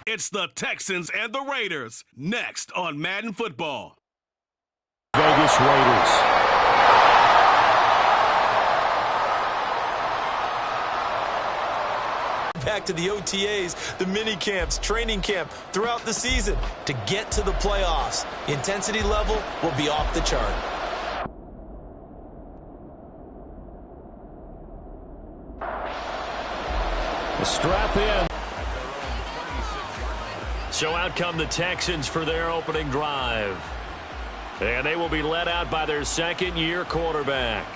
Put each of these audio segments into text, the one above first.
It's the Texans and the Raiders, next on Madden Football. Vegas Raiders. Back to the OTAs, the mini camps, training camp throughout the season to get to the playoffs. The intensity level will be off the chart. The strap in. So out come the Texans for their opening drive. And they will be led out by their second-year quarterback.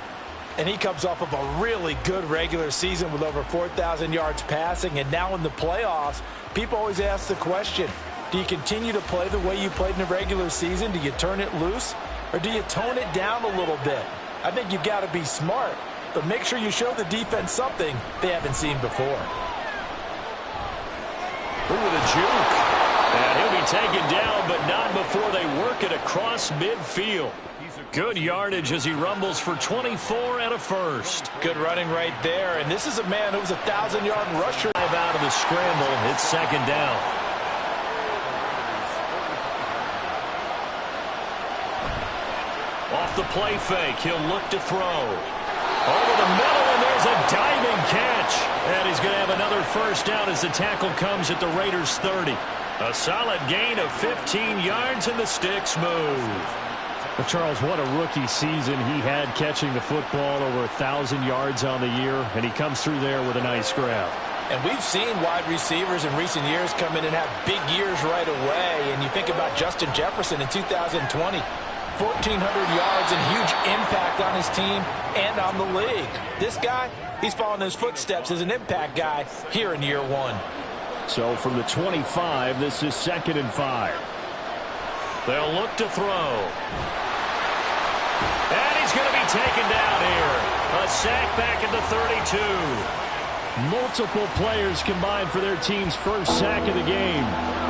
And he comes off of a really good regular season with over 4,000 yards passing. And now in the playoffs, people always ask the question, do you continue to play the way you played in the regular season? Do you turn it loose? Or do you tone it down a little bit? I think you've got to be smart, but make sure you show the defense something they haven't seen before. Ooh, the juke. And he'll be taken down, but not before they work it across midfield. Good yardage as he rumbles for 24 and a first. Good running right there, and this is a man who's a 1,000-yard rusher. Out of the scramble, it's second down. Off the play fake, he'll look to throw. Over the middle, and there's a diving catch. And he's going to have another first down as the tackle comes at the Raiders' 30. A solid gain of 15 yards, and the sticks move. But Charles, what a rookie season he had catching the football, over 1,000 yards on the year, and he comes through there with a nice grab. And we've seen wide receivers in recent years come in and have big years right away. And you think about Justin Jefferson in 2020, 1,400 yards and huge impact on his team and on the league. This guy, he's following his footsteps as an impact guy here in year one. So from the 25, this is 2nd and 5. They'll look to throw. And he's going to be taken down here. A sack back at the 32. Multiple players combined for their team's first sack of the game.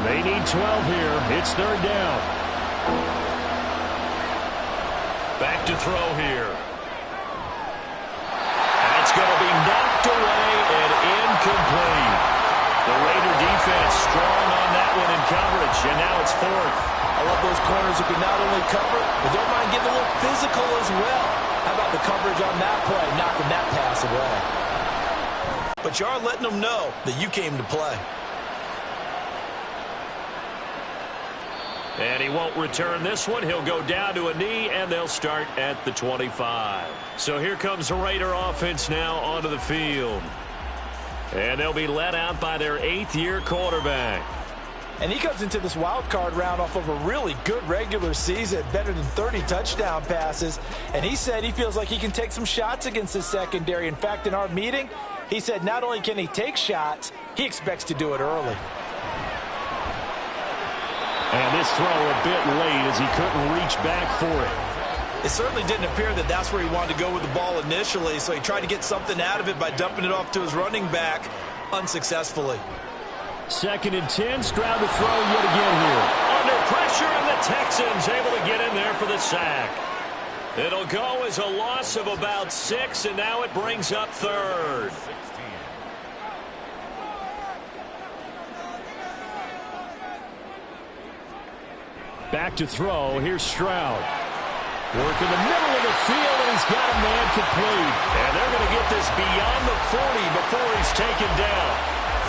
They need 12 here. It's 3rd down. Back to throw here. That's going to be knocked away and incomplete. The Raider defense strong on that one in coverage, and now it's 4th. I love those corners who can not only cover, but don't mind getting a little physical as well. How about the coverage on that play, knocking that pass away? But you are letting them know that you came to play. And he won't return this one. He'll go down to a knee, and they'll start at the 25. So here comes the Raider offense now onto the field. And they'll be led out by their 8th-year quarterback. And he comes into this wild card round off of a really good regular season, better than 30 touchdown passes. And he said he feels like he can take some shots against his secondary. In fact, in our meeting, he said not only can he take shots, he expects to do it early. And this throw a bit late as he couldn't reach back for it. It certainly didn't appear that that's where he wanted to go with the ball initially, so he tried to get something out of it by dumping it off to his running back unsuccessfully. 2nd and 10, Stroud to throw yet again here. Under pressure, and the Texans able to get in there for the sack. It'll go as a loss of about 6, and now it brings up 3rd. Back to throw. Here's Stroud. Work in the middle of the field, and he's got a man complete. And they're going to get this beyond the 40 before he's taken down.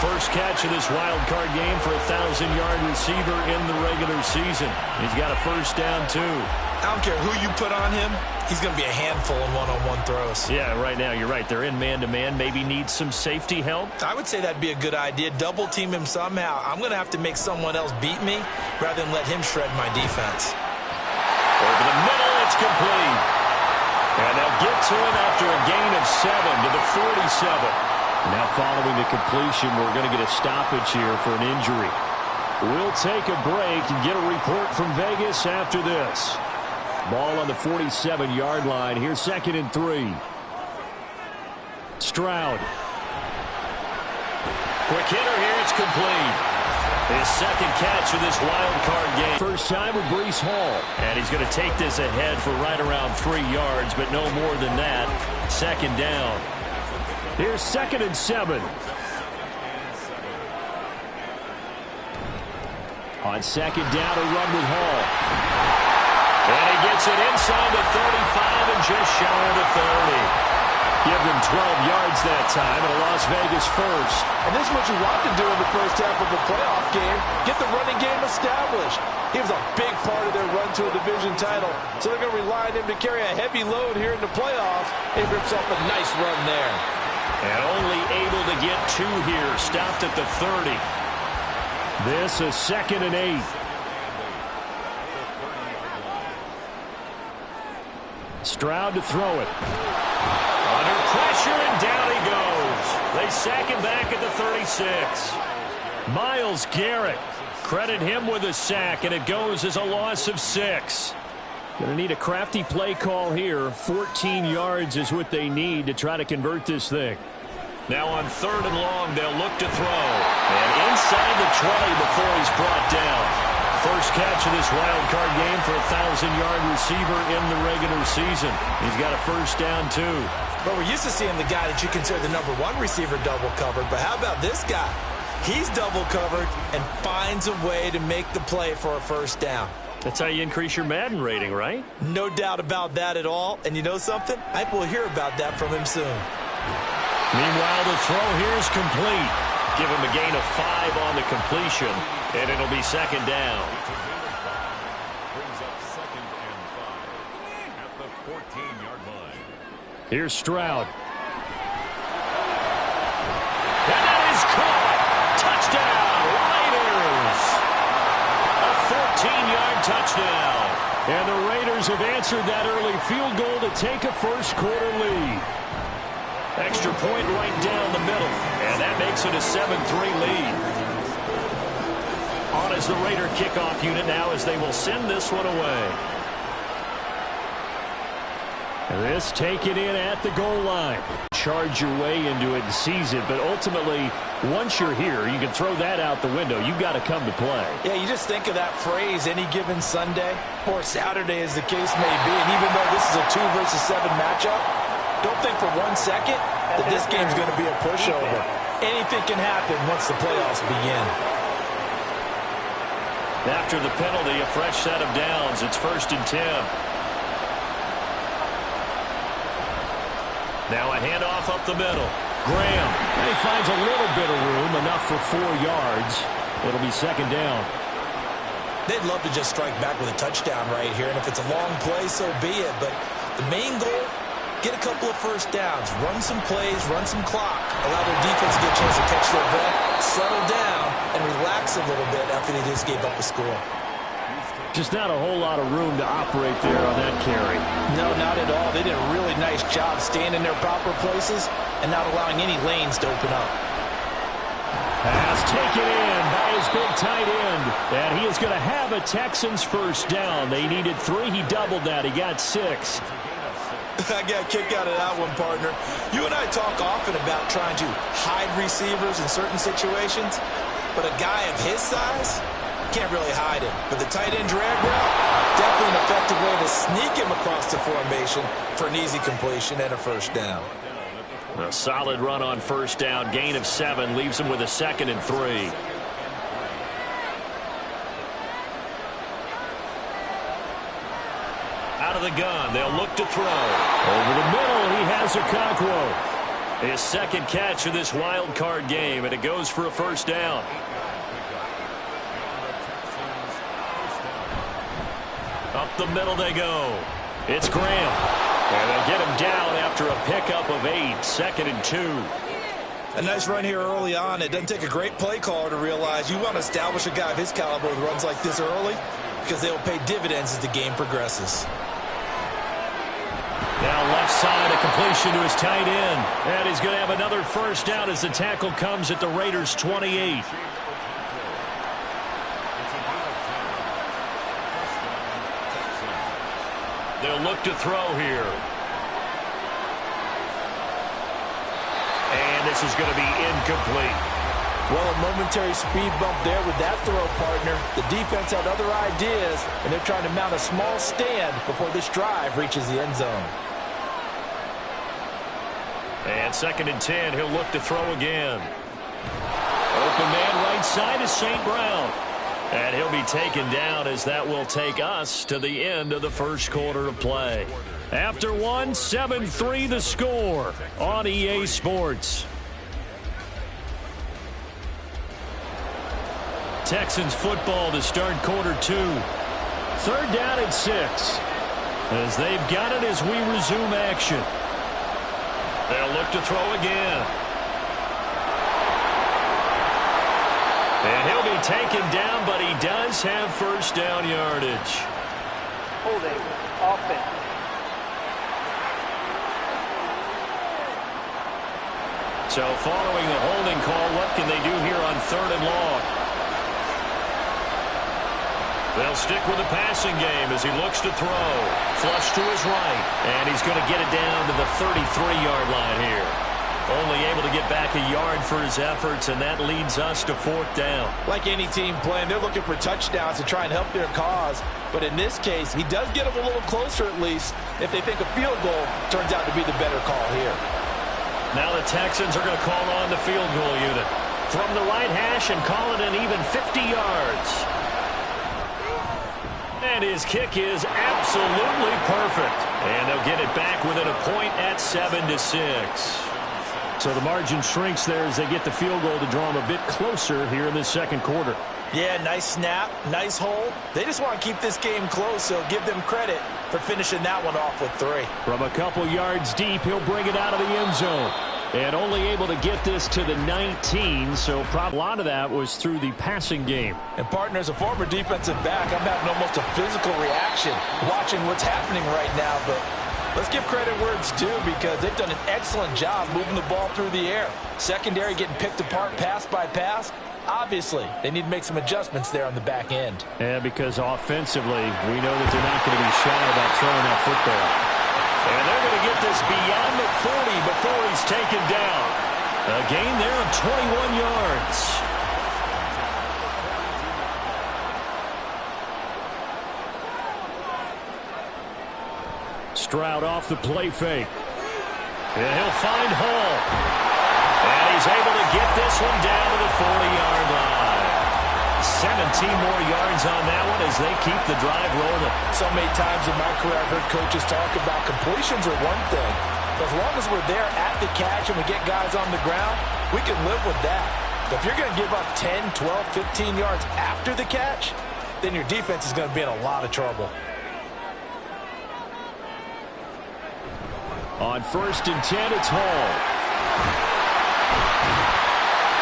First catch of this wild card game for a 1,000-yard receiver in the regular season. He's got a first down, too. I don't care who you put on him. He's going to be a handful in one-on-one throws. Yeah, right now, you're right. They're in man-to-man. Maybe needs some safety help. I would say that'd be a good idea. Double-team him somehow. I'm going to have to make someone else beat me rather than let him shred my defense. Over the middle, it's complete. And they'll get to him after a gain of 7 to the 47. Now following the completion, we're going to get a stoppage here for an injury. We'll take a break and get a report from Vegas after this. Ball on the 47-yard line. Here's 2nd and 3. Stroud. Quick hitter here. It's complete. His 2nd catch of this wild card game. First time with Breece Hall. And he's going to take this ahead for right around 3 yards, but no more than that. 2nd down. Here's 2nd and 7. On second down, a run with Hall. And he gets it inside the 35 and just shy of the 30. Give them 12 yards that time, and a Las Vegas first. And this is what you want to do in the first half of a playoff game. Get the running game established. He was a big part of their run to a division title, so they're going to rely on him to carry a heavy load here in the playoffs. He rips off a nice run there. And only able to get 2 here. Stopped at the 30. This is 2nd and 8. Stroud to throw it. Under pressure, and down he goes. They sack him back at the 36. Myles Garrett. Credit him with a sack, and it goes as a loss of 6. Going to need a crafty play call here. 14 yards is what they need to try to convert this thing. Now on 3rd and long, they'll look to throw. And inside the 20 before he's brought down. First catch of this wild card game for a 1,000-yard receiver in the regular season. He's got a first down, too. But we're used to seeing the guy that you consider the number 1 receiver double covered. But how about this guy? He's double covered and finds a way to make the play for a first down. That's how you increase your Madden rating, right? No doubt about that at all. And you know something? I think we'll hear about that from him soon. Meanwhile, the throw here is complete. Give him a gain of 5 on the completion, and it'll be 2nd down. Brings up 2nd and 5 at the 14-yard line. Here's Stroud. And that is caught. Touchdown, Raiders. A 14-yard touchdown. And the Raiders have answered that early field goal to take a first-quarter lead. Extra point right down the middle, and that makes it a 7-3 lead. On as the Raider kickoff unit now as they will send this one away. This taken in at the goal line. Charge your way into it and seize it, but ultimately, once you're here, you can throw that out the window. You've got to come to play. Yeah, you just think of that phrase, any given Sunday, or Saturday as the case may be, and even though this is a 2 versus 7 matchup, don't think for 1 second that this game's going to be a pushover. Anything can happen once the playoffs begin. After the penalty, a fresh set of downs. It's 1st and 10. Now a handoff up the middle. Graham. And he finds a little bit of room, enough for 4 yards. It'll be 2nd down. They'd love to just strike back with a touchdown right here, and if it's a long play, so be it. But the main goal, get a couple of first downs, run some plays, run some clock, allow their defense to get a chance to catch their breath, settle down, and relax a little bit after they just gave up a score. Just not a whole lot of room to operate there on that carry. No, not at all. They did a really nice job staying in their proper places and not allowing any lanes to open up. Pass taken in by his big tight end. And he is going to have a Texans first down. They needed 3. He doubled that. He got 6. I got a kick out of that one, partner. You and I talk often about trying to hide receivers in certain situations, but a guy of his size can't really hide him. But the tight end drag route, definitely an effective way to sneak him across the formation for an easy completion and a first down. A solid run on first down. Gain of 7 leaves him with a 2nd and 3. Out of the gun, they'll look to throw. Over the middle, he has Okonkwo. His 2nd catch of this wild card game, and it goes for a first down. Up the middle they go. It's Graham. And they'll get him down after a pickup of 8. 2nd and 2. A nice run here early on. It doesn't take a great play caller to realize you want to establish a guy of his caliber with runs like this early because they will pay dividends as the game progresses. Now left side, a completion to his tight end. And he's going to have another first down as the tackle comes at the Raiders' 28. They'll look to throw here. And this is going to be incomplete. Well, a momentary speed bump there with that throw, partner. The defense had other ideas, and they're trying to mount a small stand before this drive reaches the end zone. And 2nd and 10, he'll look to throw again. Open man right side is St. Brown. And he'll be taken down as that will take us to the end of the first quarter of play. After 7-3 the score on EA Sports. Texans football to start quarter 2. 3rd down and 6. As they've got it as we resume action. They'll look to throw again. And he'll be taken down, but he does have first down yardage. Holding offense. So following the holding call, what can they do here on 3rd and long? They'll stick with the passing game as he looks to throw. Flush to his right. And he's going to get it down to the 33-yard line here. Only able to get back a yard for his efforts, and that leads us to 4th down. Like any team playing, they're looking for touchdowns to try and help their cause. But in this case, he does get them a little closer at least if they think a field goal turns out to be the better call here. Now the Texans are going to call on the field goal unit. From the right hash and call it an even 50 yards. And his kick is absolutely perfect. And they'll get it back within a point at 7-6. So the margin shrinks there as they get the field goal to draw them a bit closer here in the second quarter. Yeah, nice snap, nice hole. They just want to keep this game close, so give them credit for finishing that one off with 3. From a couple yards deep, he'll bring it out of the end zone. And only able to get this to the 19, so probably a lot of that was through the passing game. And partner, as a former defensive back, I'm having almost a physical reaction watching what's happening right now. But let's give credit where it's due because they've done an excellent job moving the ball through the air. Secondary getting picked apart pass by pass. Obviously, they need to make some adjustments there on the back end. Yeah, because offensively, we know that they're not going to be shy about throwing that football. And they're going to get this beyond the 40 before he's taken down. A gain there of 21 yards. Stroud off the play fake. And he'll find Hall. And he's able to get this one down to the 40-yard line. 17 more yards on that one as they keep the drive rolling. So many times in my career I've heard coaches talk about completions are one thing. But as long as we're there at the catch and we get guys on the ground, we can live with that. But if you're going to give up 10, 12, 15 yards after the catch, then your defense is going to be in a lot of trouble. On 1st and 10, it's Hall.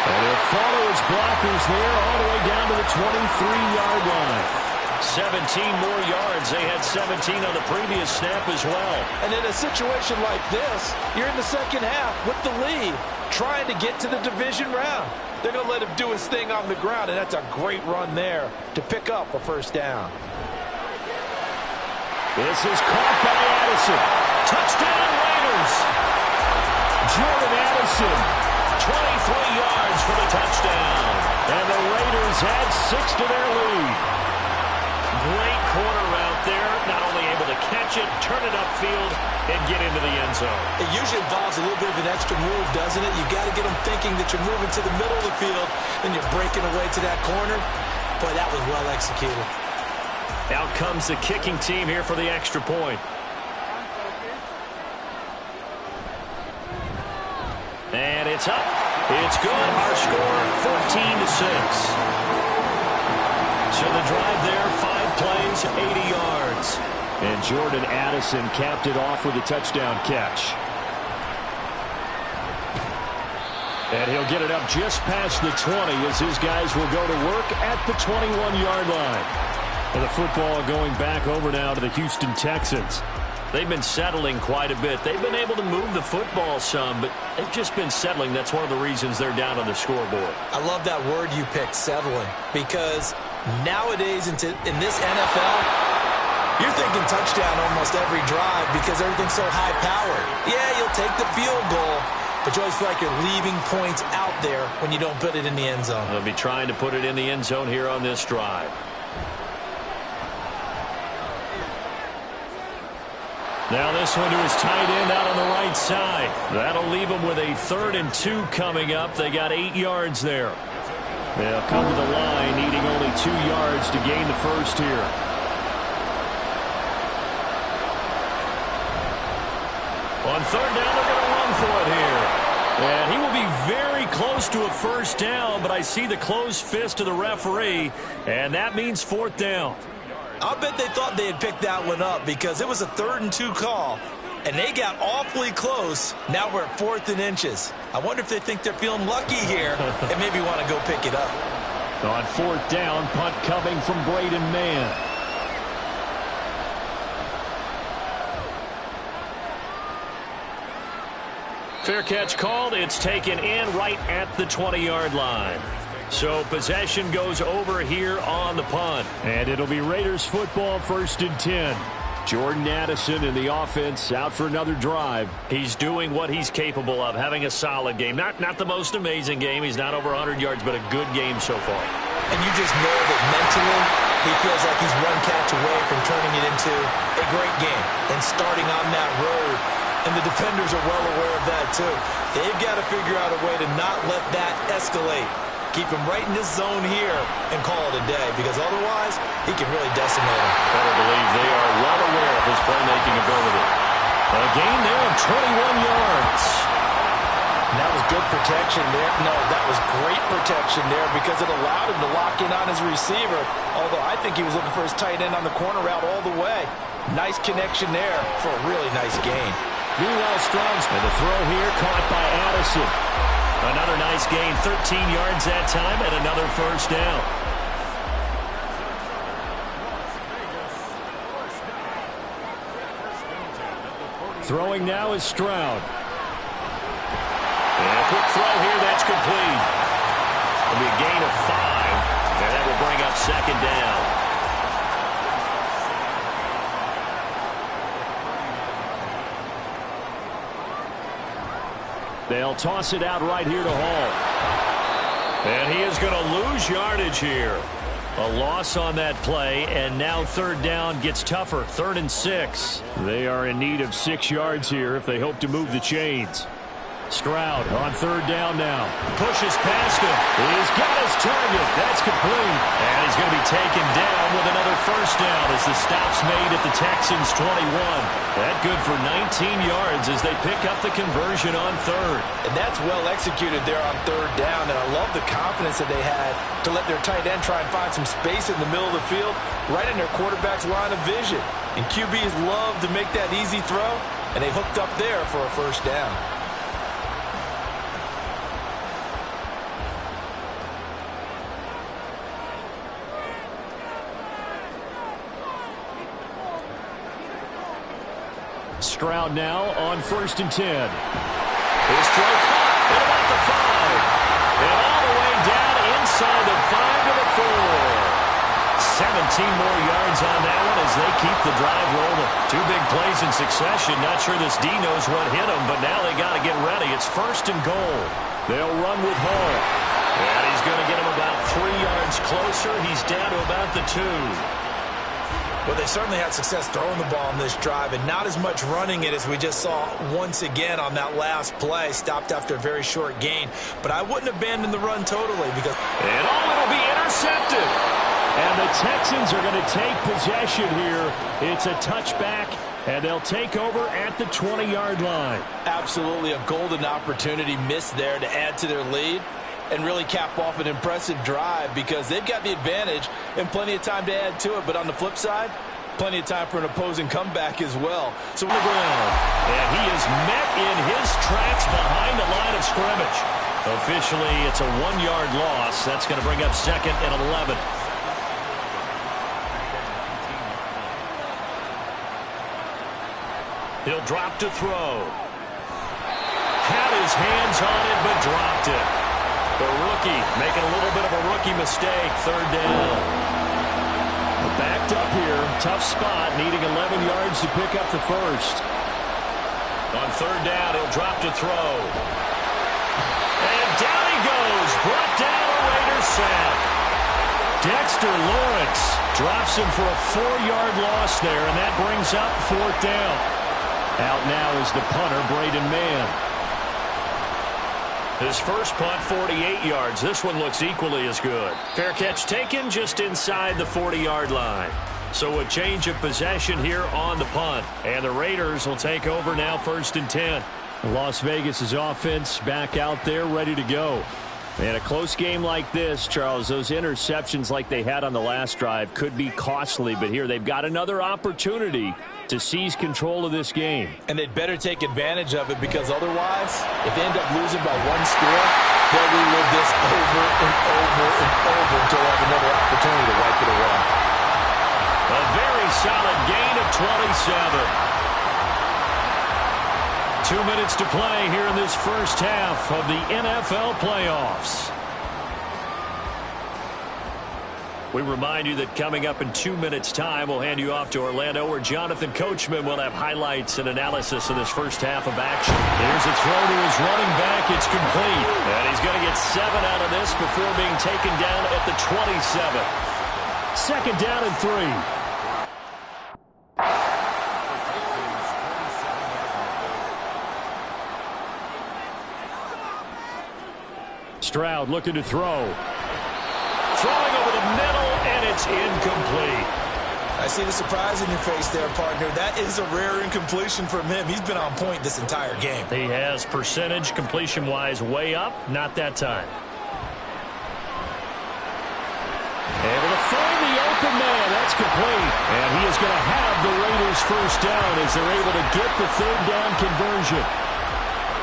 And he'll follow his blockers there all the way down to the 23-yard line. 17 more yards. They had 17 on the previous snap as well. And in a situation like this, you're in the second half with the lead, trying to get to the division round. They're going to let him do his thing on the ground, and that's a great run there to pick up a first down. This is caught by Addison. Touchdown Raiders! Jordan Addison. 23 yards for the touchdown. And the Raiders add 6 to their lead. Great corner out there. Not only able to catch it, turn it upfield, and get into the end zone. It usually involves a little bit of an extra move, doesn't it? You got to get them thinking that you're moving to the middle of the field, and you're breaking away to that corner. Boy, that was well executed. Out comes the kicking team here for the extra point. And it's up. It's good. Our score, 14-6. So the drive there, 5 plays, 80 yards. And Jordan Addison capped it off with a touchdown catch. And he'll get it up just past the 20 as his guys will go to work at the 21-yard line. And the football going back over now to the Houston Texans. They've been settling quite a bit. They've been able to move the football some, but they've just been settling. That's one of the reasons they're down on the scoreboard. I love that word you picked, settling, because nowadays in this NFL, you're thinking touchdown almost every drive because everything's so high-powered. Yeah, you'll take the field goal, but you always feel like you're leaving points out there when you don't put it in the end zone. They'll be trying to put it in the end zone here on this drive. Now this one to his tight end out on the right side. That'll leave him with a 3rd and 2 coming up. They got 8 yards there. They'll come to the line, needing only 2 yards to gain the first here. On third down, they're going to run for it here. And he will be very close to a first down, but I see the closed fist of the referee, and that means 4th down. I'll bet they thought they had picked that one up because it was a 3rd and 2 call, and they got awfully close. Now we're at 4th and inches. I wonder if they think they're feeling lucky here and maybe want to go pick it up. On 4th down, punt coming from Braden Mann. Fair catch called. It's taken in right at the 20-yard line. So possession goes over here on the punt. And it'll be Raiders football, 1st and 10. Jordan Addison in the offense out for another drive. He's doing what he's capable of, having a solid game. Not the most amazing game. He's not over 100 yards, but a good game so far. And you just know that mentally he feels like he's one catch away from turning it into a great game and starting on that road. And the defenders are well aware of that, too. They've got to figure out a way to not let that escalate. Keep him right in this zone here and call it a day, because otherwise he can really decimate him. Better believe they are well aware of his playmaking ability. A gain there of 21 yards. And that was good protection there. No, that was great protection there because it allowed him to lock in on his receiver, although I think he was looking for his tight end on the corner route all the way. Nice connection there for a really nice gain. Meanwhile, Strong's and the throw here caught by Addison. Another nice gain, 13 yards that time, and another first down. Throwing now is Stroud. And a quick throw here, that's complete. It'll be a gain of 5, and that will bring up 2nd down. They'll toss it out right here to Hall. And he is going to lose yardage here. A loss on that play, and now 3rd down gets tougher. 3rd and 6. They are in need of 6 yards here if they hope to move the chains. Stroud on 3rd down now. Pushes past him. He's got his target. That's complete. And he's going to be taken down with another first down as the stop's made at the Texans' 21. That good for 19 yards as they pick up the conversion on 3rd. And that's well executed there on 3rd down. And I love the confidence that they had to let their tight end try and find some space in the middle of the field, right in their quarterback's line of vision. And QBs love to make that easy throw, and they hooked up there for a first down. Stroud now on 1st and 10. His throw caught at about the 5. And all the way down inside the 5 to the 4. 17 more yards on that one as they keep the drive rolling. 2 big plays in succession. Not sure this D knows what hit him, but now they got to get ready. It's 1st and goal. They'll run with Hall. And he's going to get him about 3 yards closer. He's down to about the 2. Well, they certainly had success throwing the ball on this drive and not as much running it as we just saw once again on that last play. Stopped after a very short gain. But I wouldn't abandon the run totally because... And it'll be intercepted. And the Texans are going to take possession here. It's a touchback, and they'll take over at the 20-yard line. Absolutely a golden opportunity missed there to add to their lead and really cap off an impressive drive because they've got the advantage and plenty of time to add to it. But on the flip side, plenty of time for an opposing comeback as well. So on the ground. And he is met in his tracks behind the line of scrimmage. Officially, it's a 1-yard loss. That's going to bring up 2nd and 11. He'll drop to throw. Had his hands on it, but dropped it. The rookie making a little bit of a rookie mistake. 3rd down. Backed up here. Tough spot. Needing 11 yards to pick up the first. On 3rd down, he'll drop to throw. And down he goes. Brought down a Raiders sack. Dexter Lawrence drops him for a 4-yard loss there, and that brings up 4th down. Out now is the punter, Braden Mann. His first punt, 48 yards. This one looks equally as good. Fair catch taken just inside the 40-yard line. So a change of possession here on the punt. And the Raiders will take over now, 1st and 10. Las Vegas' offense back out there ready to go. And a close game like this, Charles, those interceptions like they had on the last drive could be costly. But here they've got another opportunity to seize control of this game. And they'd better take advantage of it, because otherwise, if they end up losing by 1 score, they'll relive this over and over and over until they have another opportunity to wipe it away. A very solid gain of 27. 2 minutes to play here in this first half of the NFL playoffs. We remind you that coming up in 2 minutes' time, we'll hand you off to Orlando, where Jonathan Coachman will have highlights and analysis of this first half of action. Here's a throw to his running back. It's complete. And he's going to get 7 out of this before being taken down at the 27. 2nd down and 3. Stroud looking to throw. Throwing over the middle, and it's incomplete. I see the surprise in your face there, partner. That is a rare incompletion from him. He's been on point this entire game. He has percentage completion-wise way up. Not that time. Able to find the open man. That's complete. And he is going to have the Raiders' first down as they're able to get the 3rd down conversion.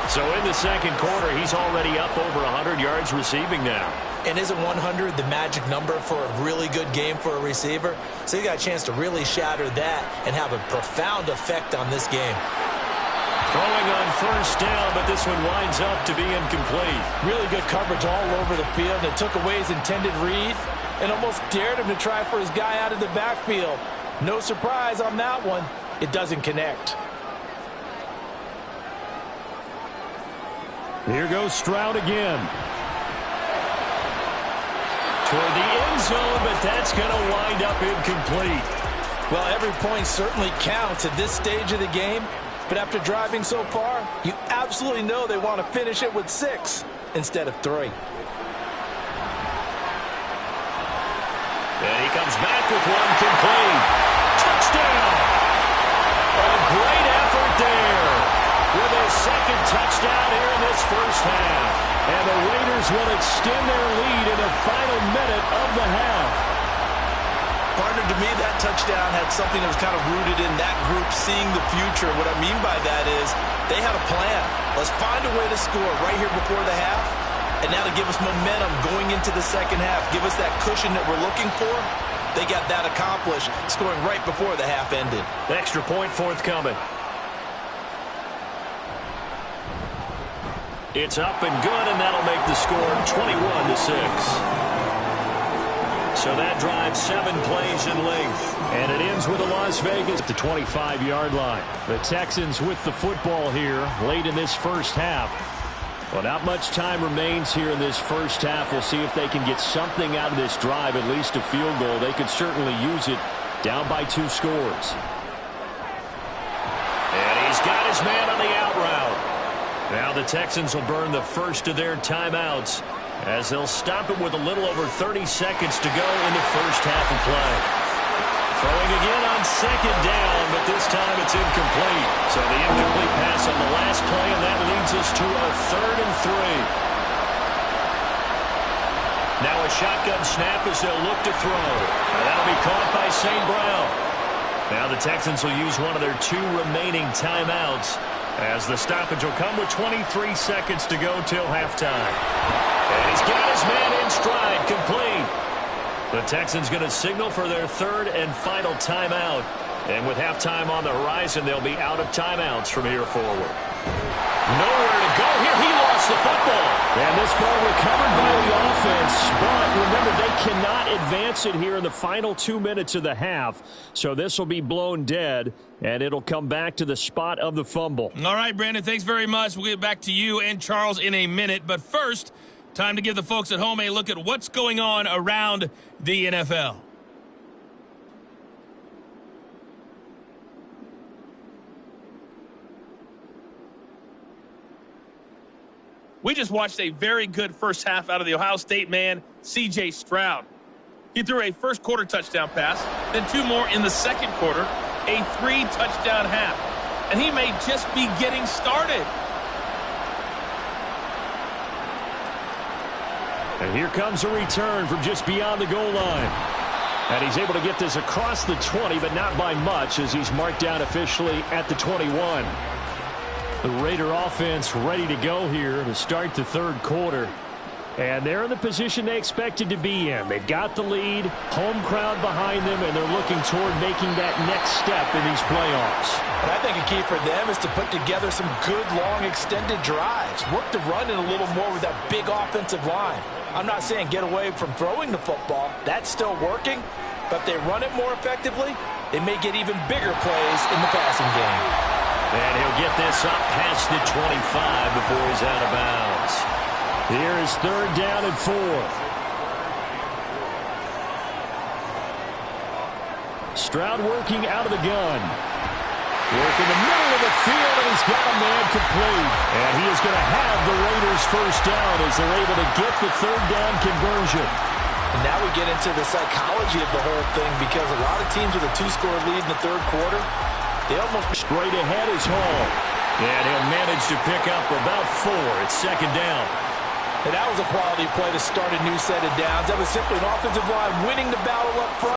So in the 2nd quarter, he's already up over 100 yards receiving now. And isn't 100 the magic number for a really good game for a receiver? So you got a chance to really shatter that and have a profound effect on this game. Throwing on 1st down, but this one winds up to be incomplete. Really good coverage all over the field. It took away his intended read and almost dared him to try for his guy out of the backfield. No surprise on that one. It doesn't connect. Here goes Stroud again. Toward the end zone, but that's going to wind up incomplete. Well, every point certainly counts at this stage of the game, but after driving so far, you absolutely know they want to finish it with 6 instead of 3. And he comes back with one complete. Touchdown! A great effort there with his 2nd touchdown here in this first half. And the Raiders will extend their lead in the final minute of the half. Partner, to me, that touchdown had something that was kind of rooted in that group seeing the future. What I mean by that is they had a plan. Let's find a way to score right here before the half. And now to give us momentum going into the 2nd half, give us that cushion that we're looking for. They got that accomplished, scoring right before the half ended. Extra point forthcoming. It's up and good, and that'll make the score 21-6. So that drives 7 plays in length. And it ends with a Las Vegas at the 25-yard line. The Texans with the football here late in this first half. Well, not much time remains here in this first half. We'll see if they can get something out of this drive, at least a field goal. They could certainly use it down by 2 scores. And he's got his man on the out route. Now the Texans will burn the first of their timeouts as they'll stop it with a little over 30 seconds to go in the first half of play. Throwing again on 2nd down, but this time it's incomplete. So the incomplete pass on the last play, and that leads us to a 3rd and 3. Now a shotgun snap as they'll look to throw. And that'll be caught by St. Brown. Now the Texans will use one of their 2 remaining timeouts, as the stoppage will come with 23 seconds to go till halftime. And he's got his man in stride, complete. The Texans going to signal for their 3rd and final timeout. And with halftime on the horizon, they'll be out of timeouts from here forward. Nowhere to go here. He lost the football. And this ball recovered by the offense. But remember, they cannot advance it here in the final 2 minutes of the half. So this will be blown dead, and it'll come back to the spot of the fumble. All right, Brandon, thanks very much. We'll get back to you and Charles in a minute. But first, time to give the folks at home a look at what's going on around the NFL. We just watched a very good first half out of the Ohio State man, C.J. Stroud. He threw a first quarter touchdown pass, then 2 more in the second quarter, a 3-touchdown half. And he may just be getting started. And here comes a return from just beyond the goal line. And he's able to get this across the 20, but not by much, as he's marked down officially at the 21. The Raider offense ready to go here to start the third quarter. And they're in the position they expected to be in. They've got the lead, home crowd behind them, and they're looking toward making that next step in these playoffs. And I think a key for them is to put together some good, long, extended drives. Work the run in a little more with that big offensive line. I'm not saying get away from throwing the football. That's still working. But if they run it more effectively, they may get even bigger plays in the passing game. And he'll get this up past the 25 before he's out of bounds. Here is 3rd down and 4. Stroud working out of the gun. Working the middle of the field, and he's got a man complete. And he is going to have the Raiders' first down as they're able to get the 3rd down conversion. And now we get into the psychology of the whole thing, because a lot of teams with a 2-score lead in the third quarter, they almost... Straight ahead is Hall. And he'll manage to pick up about 4. It's 2nd down. And that was a quality play to start a new set of downs. That was simply an offensive line winning the battle up front.